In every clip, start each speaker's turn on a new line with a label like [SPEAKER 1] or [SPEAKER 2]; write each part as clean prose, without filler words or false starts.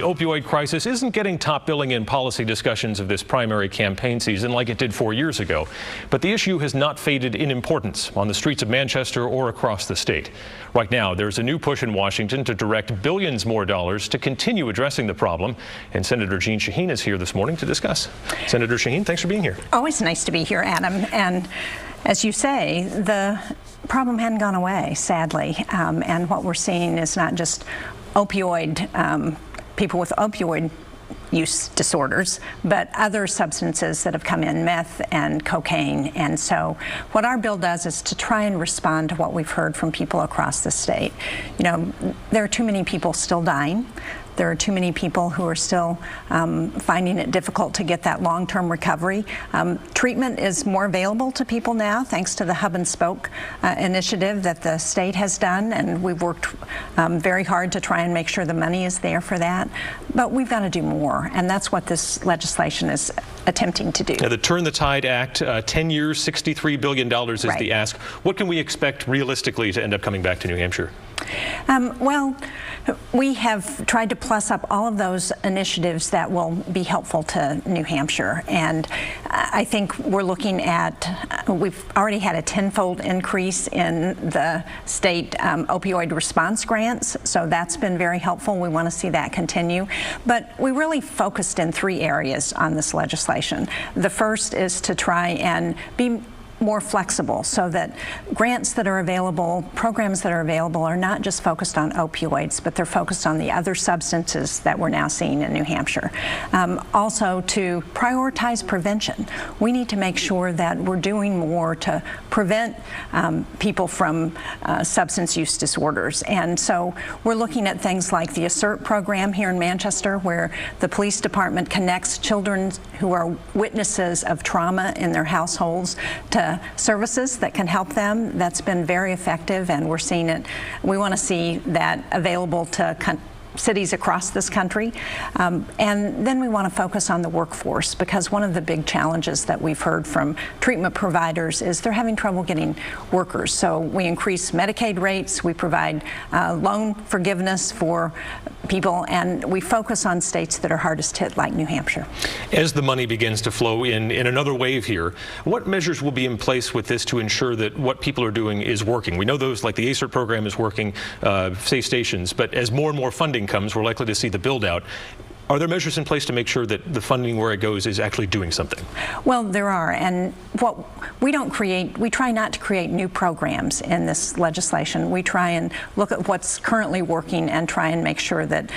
[SPEAKER 1] opioid crisis isn't getting top billing in policy discussions of this primary campaign season like it did 4 years ago. But the issue has not faded in importance on the streets of Manchester or across the state. Right now, there's a new push in Washington to direct billions more dollars to continue addressing the problem. And Senator Jeanne Shaheen is here this morning to discuss. Senator Shaheen, thanks for being here.
[SPEAKER 2] Always nice to be here, Adam. And as you say, the problem hadn't gone away, sadly. And what we're seeing is not just people with opioid use disorders, but other substances that have come in, meth and cocaine. And so what our bill does is to try and respond to what we've heard from people across the state. You know, there are too many people still dying. There are too many people who are still finding it difficult to get that long-term recovery. Treatment is more available to people now thanks to the hub and spoke initiative that the state has done, and we've worked very hard to try and make sure the money is there for that. But we've got to do more, and that's what this legislation is attempting to do.
[SPEAKER 1] Now, the Turn the Tide Act, 10 years, $63 billion is
[SPEAKER 2] right.
[SPEAKER 1] The ask. What can we expect realistically to end up coming back to New Hampshire?
[SPEAKER 2] Well, we have tried to plus up all of those initiatives that will be helpful to New Hampshire, and I think we're looking at, we've already had a tenfold increase in the state opioid response grants, so that's been very helpful. We want to see that continue, but we really focused in 3 areas on this legislation. The first is to try and be more flexible so that grants that are available, programs that are available are not just focused on opioids, but they're focused on the other substances that we're now seeing in New Hampshire. Also to prioritize prevention. We need to make sure that we're doing more to prevent people from substance use disorders. And so we're looking at things like the ASSERT program here in Manchester, where the police department connects children who are witnesses of trauma in their households to services that can help them. That's been very effective, and we're seeing it. We want to see that available to cities across this country. And then we want to focus on the workforce, because one of the big challenges that we've heard from treatment providers is they're having trouble getting workers. So we increase Medicaid rates, we provide loan forgiveness for people, and we focus on states that are hardest hit like New Hampshire.
[SPEAKER 1] As the money begins to flow in another wave here, what measures will be in place with this to ensure that what people are doing is working? We know those like the ASSERT program is working, safe stations, but as more and more funding comes, we're likely to see the build out. Are there measures in place to make sure that the funding where it goes is actually doing something?
[SPEAKER 2] Well, there are, and what we try not to create new programs in this legislation. We try and look at what's currently working and try and make sure that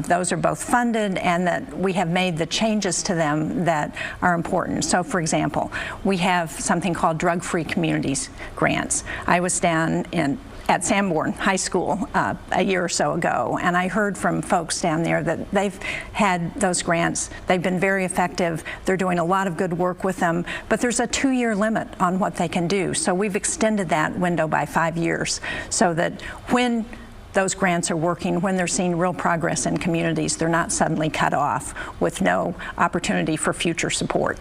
[SPEAKER 2] those are both funded and that we have made the changes to them that are important. So, for example, we have something called Drug-Free Communities grants. I was down at Sanborn High School a year or so ago, and I heard from folks down there that they've had those grants. They've been very effective. They're doing a lot of good work with them, but there's a 2-year limit on what they can do. So we've extended that window by 5 years so that when those grants are working, when they're seeing real progress in communities, they're not suddenly cut off with no opportunity for future support.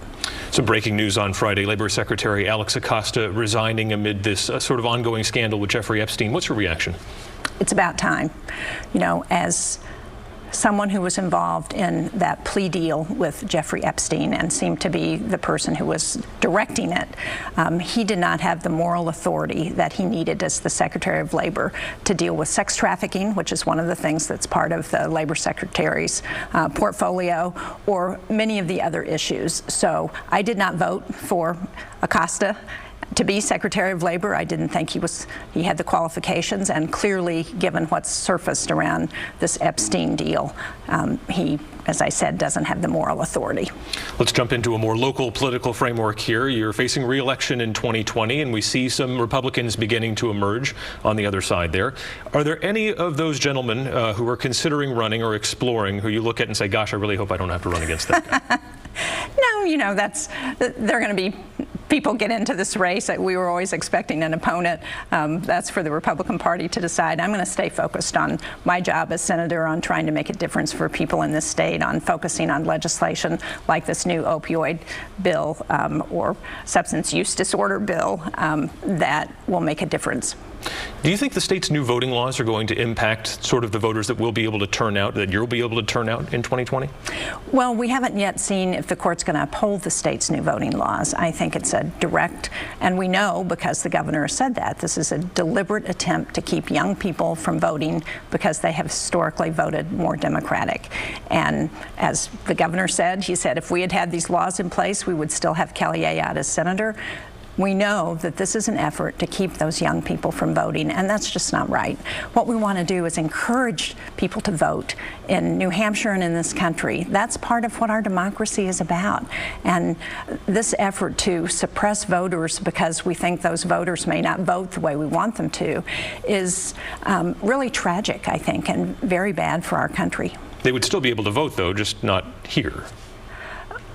[SPEAKER 1] Some breaking news on Friday. Labor Secretary Alex Acosta resigning amid this sort of ongoing scandal with Jeffrey Epstein. What's your reaction?
[SPEAKER 2] It's about time. You know, as someone who was involved in that plea deal with Jeffrey Epstein and seemed to be the person who was directing it, he did not have the moral authority that he needed as the Secretary of Labor to deal with sex trafficking, which is one of the things that's part of the Labor Secretary's portfolio, or many of the other issues. So I did not vote for Acosta to be Secretary of Labor. I didn't think he had the qualifications, and clearly, given what's surfaced around this Epstein deal, he, as I said, doesn't have the moral authority.
[SPEAKER 1] Let's jump into a more local political framework here. You're facing re-election in 2020, and we see some Republicans beginning to emerge on the other side there. Are there any of those gentlemen who are considering running or exploring who you look at and say, gosh, I really hope I don't have to run against that guy?
[SPEAKER 2] No, you know, they're going to be people get into this race. We were always expecting an opponent. That's for the Republican Party to decide. I'm going to stay focused on my job as senator, on trying to make a difference for people in this state, on focusing on legislation like this new opioid bill or substance use disorder bill that will make a difference.
[SPEAKER 1] Do you think the state's new voting laws are going to impact sort of the voters that will be able to turn out, that you'll be able to turn out in 2020?
[SPEAKER 2] Well, we haven't yet seen if the court's going to uphold the state's new voting laws. I think it's a direct, and we know because the governor has said that, this is a deliberate attempt to keep young people from voting because they have historically voted more Democratic. And as the governor said, he said if we had had these laws in place, we would still have Kelly Ayotte as senator. We know that this is an effort to keep those young people from voting, and that's just not right. What we want to do is encourage people to vote in New Hampshire and in this country. That's part of what our democracy is about. And this effort to suppress voters because we think those voters may not vote the way we want them to is really tragic, I think, and very bad for our country.
[SPEAKER 1] They would still be able to vote, though, just not here.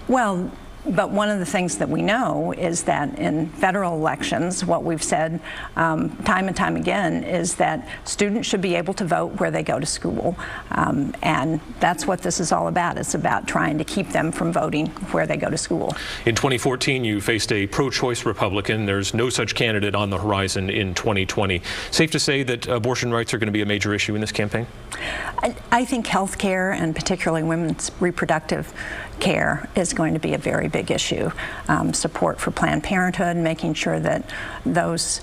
[SPEAKER 2] Well, but one of the things that we know is that in federal elections, what we've said time and time again is that students should be able to vote where they go to school. And that's what this is all about. It's about trying to keep them from voting where they go to school. In
[SPEAKER 1] 2014, you faced a pro-choice Republican. There's no such candidate on the horizon in 2020. Safe to say that abortion rights are going to be a major issue in this campaign?
[SPEAKER 2] I think health care, and particularly women's reproductive care, is going to be a very big issue. Support for Planned Parenthood, making sure that those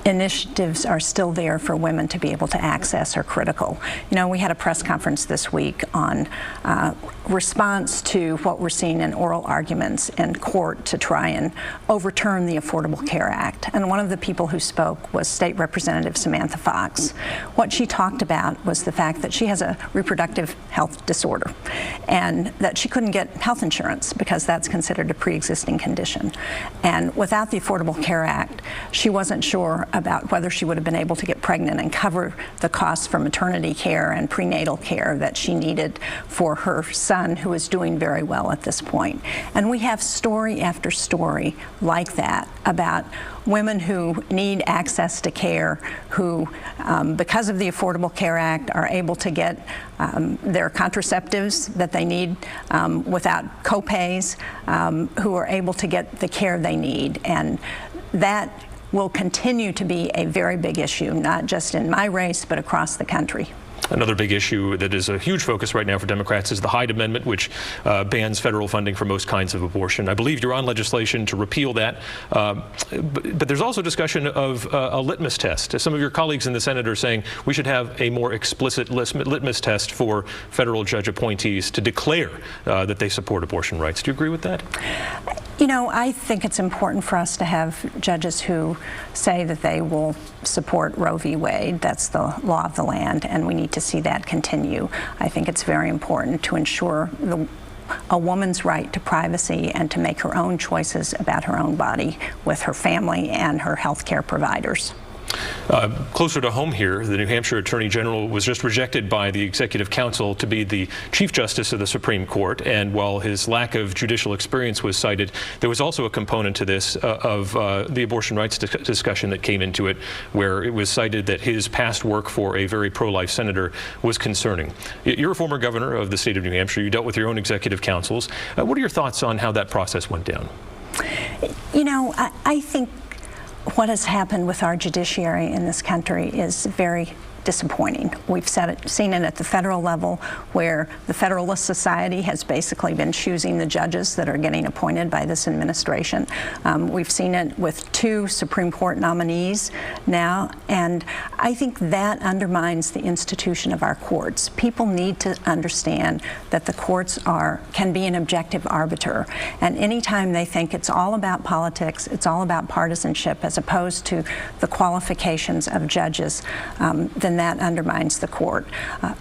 [SPEAKER 2] initiatives are still there for women to be able to access are critical. You know, we had a press conference this week on response to what we're seeing in oral arguments in court to try and overturn the Affordable Care Act. And one of the people who spoke was State Representative Samantha Fox. What she talked about was the fact that she has a reproductive health disorder and that she couldn't get health insurance because that's considered a pre-existing condition. And without the Affordable Care Act, she wasn't sure about whether she would have been able to get pregnant and cover the costs for maternity care and prenatal care that she needed for her son, who is doing very well at this point. And we have story after story like that about women who need access to care, who, because of the Affordable Care Act, are able to get their contraceptives that they need without copays, who are able to get the care they need. And that will continue to be a very big issue, not just in my race, but across the country.
[SPEAKER 1] Another big issue that is a huge focus right now for Democrats is the Hyde Amendment, which bans federal funding for most kinds of abortion. I believe you're on legislation to repeal that, but there's also discussion of a litmus test. Some of your colleagues in the Senate are saying we should have a more explicit litmus test for federal judge appointees to declare that they support abortion rights. Do you agree with that?
[SPEAKER 2] You know, I think it's important for us to have judges who say that they will support Roe v. Wade. That's the law of the land, and we need to see that continue. I think it's very important to ensure a woman's right to privacy and to make her own choices about her own body with her family and her health care providers.
[SPEAKER 1] Closer to home here, the New Hampshire Attorney General was just rejected by the Executive Council to be the Chief Justice of the Supreme Court, and while his lack of judicial experience was cited, there was also a component to this of the abortion rights discussion that came into it, where it was cited that his past work for a very pro-life senator was concerning. You're a former governor of the state of New Hampshire. You dealt with your own Executive Councils. What are your thoughts on how that process went down?
[SPEAKER 2] You know, I think what has happened with our judiciary in this country is very disappointing. We've seen it at the federal level, where the Federalist Society has basically been choosing the judges that are getting appointed by this administration. We've seen it with 2 Supreme Court nominees now, and I think that undermines the institution of our courts. People need to understand that the courts can be an objective arbiter, and anytime they think it's all about politics, it's all about partisanship, as opposed to the qualifications of judges, then that undermines the court.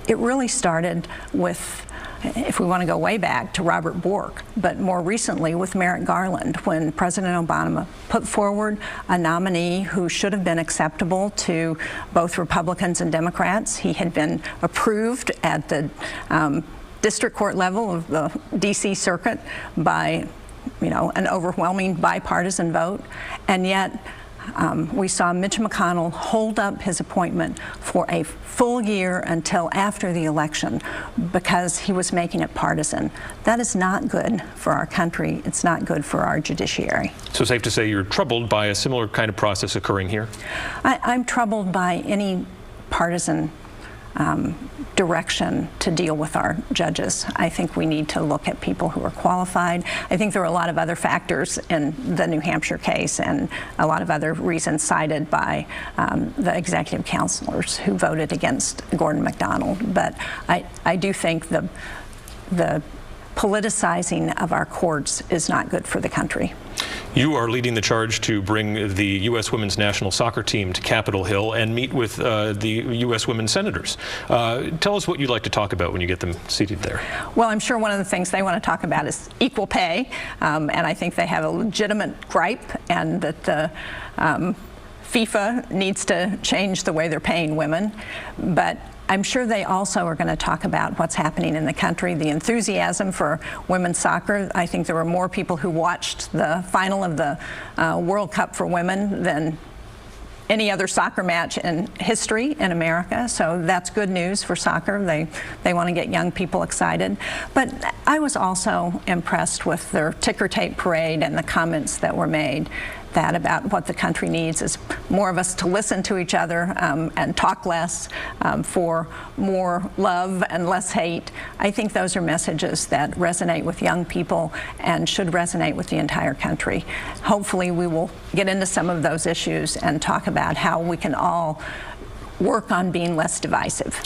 [SPEAKER 2] It really started with, if we want to go way back, to Robert Bork, but more recently with Merrick Garland, when President Obama put forward a nominee who should have been acceptable to both Republicans and Democrats. He had been approved at the district court level of the D.C. Circuit by, you know, an overwhelming bipartisan vote, and yet We saw Mitch McConnell hold up his appointment for a full year until after the election because he was making it partisan. That is not good for our country. It's not good for our judiciary.
[SPEAKER 1] So safe to say you're troubled by a similar kind of process occurring here?
[SPEAKER 2] I'm troubled by any partisan direction to deal with our judges. I think we need to look at people who are qualified. I think there are a lot of other factors in the New Hampshire case and a lot of other reasons cited by the executive counselors who voted against Gordon MacDonald. But I do think the politicizing of our courts is not good for the country.
[SPEAKER 1] You are leading the charge to bring the U.S. women's national soccer team to Capitol Hill and meet with the U.S. women's senators. Tell us what you'd like to talk about when you get them seated there.
[SPEAKER 2] Well, I'm sure one of the things they want to talk about is equal pay, and I think they have a legitimate gripe, and that the FIFA needs to change the way they're paying women. But I'm sure they also are going to talk about what's happening in the country, the enthusiasm for women's soccer. I think there were more people who watched the final of the World Cup for women than any other soccer match in history in America. So that's good news for soccer. They want to get young people excited. But I was also impressed with their ticker tape parade and the comments that were made that about what the country needs is more of us to listen to each other and talk less, for more love and less hate. I think those are messages that resonate with young people and should resonate with the entire country. Hopefully we will get into some of those issues and talk about how we can all work on being less divisive.